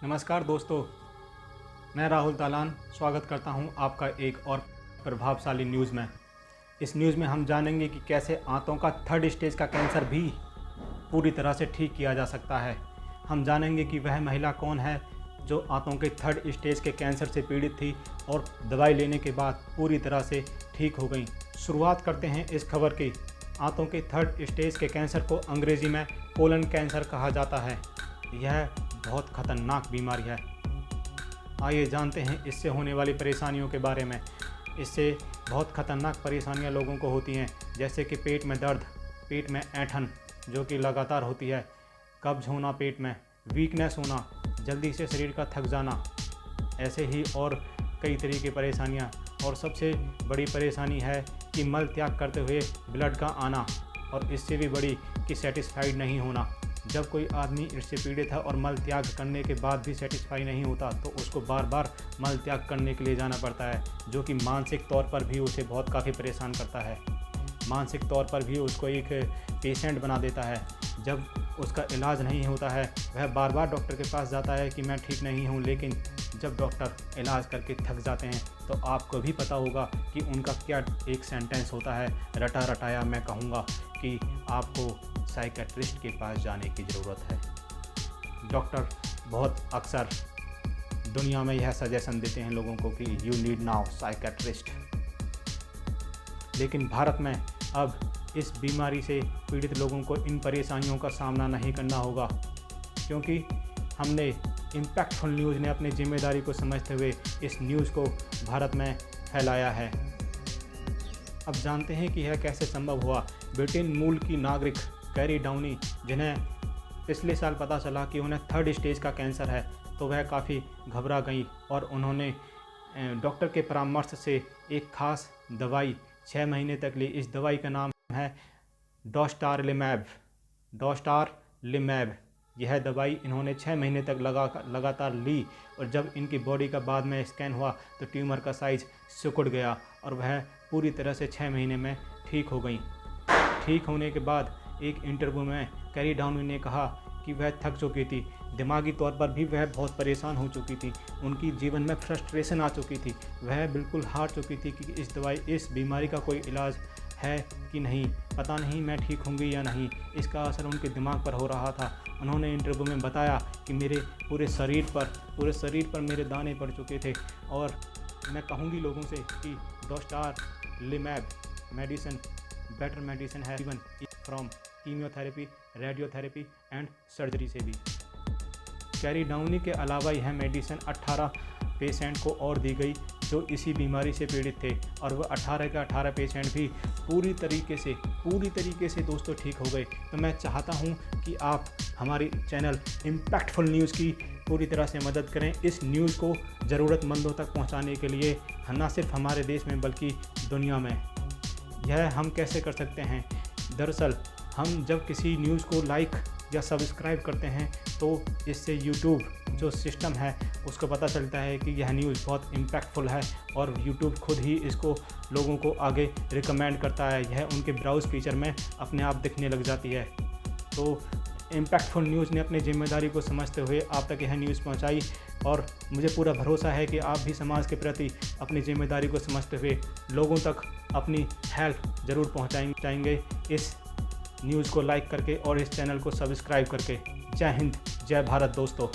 नमस्कार दोस्तों, मैं राहुल तालान स्वागत करता हूं आपका एक और प्रभावशाली न्यूज़ में। इस न्यूज़ में हम जानेंगे कि कैसे आंतों का 3rd स्टेज का कैंसर भी पूरी तरह से ठीक किया जा सकता है। हम जानेंगे कि वह महिला कौन है जो आंतों के 3rd स्टेज के कैंसर से पीड़ित थी और दवाई लेने के बाद पूरी तरह से ठीक हो गई। शुरुआत करते हैं इस खबर की। आंतों के 3rd स्टेज के कैंसर को अंग्रेज़ी में कोलन कैंसर कहा जाता है। यह बहुत खतरनाक बीमारी है। आइए जानते हैं इससे होने वाली परेशानियों के बारे में। इससे बहुत खतरनाक परेशानियां लोगों को होती हैं, जैसे कि पेट में दर्द, पेट में ऐंठन जो कि लगातार होती है, कब्ज होना पेट में, वीकनेस होना, जल्दी से शरीर का थक जाना, ऐसे ही और कई तरह की परेशानियां। और सबसे बड़ी परेशानी है कि मल त्याग करते हुए ब्लड का आना, और इससे भी बड़ी कि सेटिस्फाइड नहीं होना। जब कोई आदमी इससे पीड़ित है और मल त्याग करने के बाद भी सेटिस्फाई नहीं होता तो उसको बार बार मल त्याग करने के लिए जाना पड़ता है, जो कि मानसिक तौर पर भी उसे बहुत काफ़ी परेशान करता है। मानसिक तौर पर भी उसको एक पेशेंट बना देता है। जब उसका इलाज नहीं होता है, वह बार बार डॉक्टर के पास जाता है कि मैं ठीक नहीं हूँ, लेकिन जब डॉक्टर इलाज करके थक जाते हैं तो आपको भी पता होगा कि उनका क्या एक सेंटेंस होता है, रटा रटाया मैं कहूँगा कि आपको साइकेट्रिस्ट के पास जाने की ज़रूरत है। डॉक्टर बहुत अक्सर दुनिया में यह सजेशन देते हैं लोगों को कि यू नीड नाउ साइकेट्रिस्ट। लेकिन भारत में अब इस बीमारी से पीड़ित लोगों को इन परेशानियों का सामना नहीं करना होगा, क्योंकि हमने इम्पैक्टफुल न्यूज़ ने अपनी जिम्मेदारी को समझते हुए इस न्यूज़ को भारत में फैलाया है। अब जानते हैं कि यह कैसे संभव हुआ। ब्रिटेन मूल की नागरिक कैरी डाउनी, जिन्हें पिछले साल पता चला कि उन्हें 3rd स्टेज का कैंसर है, तो वह काफ़ी घबरा गई और उन्होंने डॉक्टर के परामर्श से एक ख़ास दवाई 6 महीने तक ली। इस दवाई का नाम है डोस्टारलिमैब। यह दवाई इन्होंने 6 महीने तक लगातार ली, और जब इनकी बॉडी का बाद में स्कैन हुआ तो ट्यूमर का साइज़ सिकुड़ गया और वह पूरी तरह से 6 महीने में ठीक हो गई। ठीक होने के बाद एक इंटरव्यू में कैरी डाउनी ने कहा कि वह थक चुकी थी, दिमागी तौर पर भी वह बहुत परेशान हो चुकी थी, उनकी जीवन में फ्रस्ट्रेशन आ चुकी थी, वह बिल्कुल हार चुकी थी कि इस बीमारी का कोई इलाज है कि नहीं, पता नहीं मैं ठीक होंगी या नहीं। इसका असर उनके दिमाग पर हो रहा था। उन्होंने इंटरव्यू में बताया कि मेरे पूरे शरीर पर मेरे दाने पड़ चुके थे, और मैं कहूँगी लोगों से कि डोस्टारलिमैब मेडिसिन बेटर मेडिसिन है even from chemotherapy, radiotherapy and surgery से भी। कैरी डाउनी के अलावा यह मेडिसिन 18 पेशेंट को और दी गई जो इसी बीमारी से पीड़ित थे, और वह 18 के 18 पेशेंट भी पूरी तरीके से दोस्तों ठीक हो गए। तो मैं चाहता हूं कि आप हमारी चैनल इम्पैक्टफुल न्यूज़ की पूरी तरह से मदद करें। इस न्यूज़ को ज़रूरतमंदों तक पहुंचाने के लिए, न सिर्फ हमारे देश में बल्कि दुनिया में। यह हम कैसे कर सकते हैं? दरअसल हम जब किसी न्यूज़ को लाइक या सब्सक्राइब करते हैं तो इससे यूट्यूब जो सिस्टम है उसको पता चलता है कि यह न्यूज़ बहुत इम्पैक्टफुल है, और यूट्यूब खुद ही इसको लोगों को आगे रिकमेंड करता है। यह उनके ब्राउज़ फीचर में अपने आप दिखने लग जाती है। तो इम्पैक्टफुल न्यूज़ ने अपनी जिम्मेदारी को समझते हुए आप तक यह न्यूज़ पहुंचाई, और मुझे पूरा भरोसा है कि आप भी समाज के प्रति अपनी जिम्मेदारी को समझते हुए लोगों तक अपनी हेल्प ज़रूर पहुंचाएंगे इस न्यूज़ को लाइक करके और इस चैनल को सब्सक्राइब करके। जय हिंद, जय भारत दोस्तों।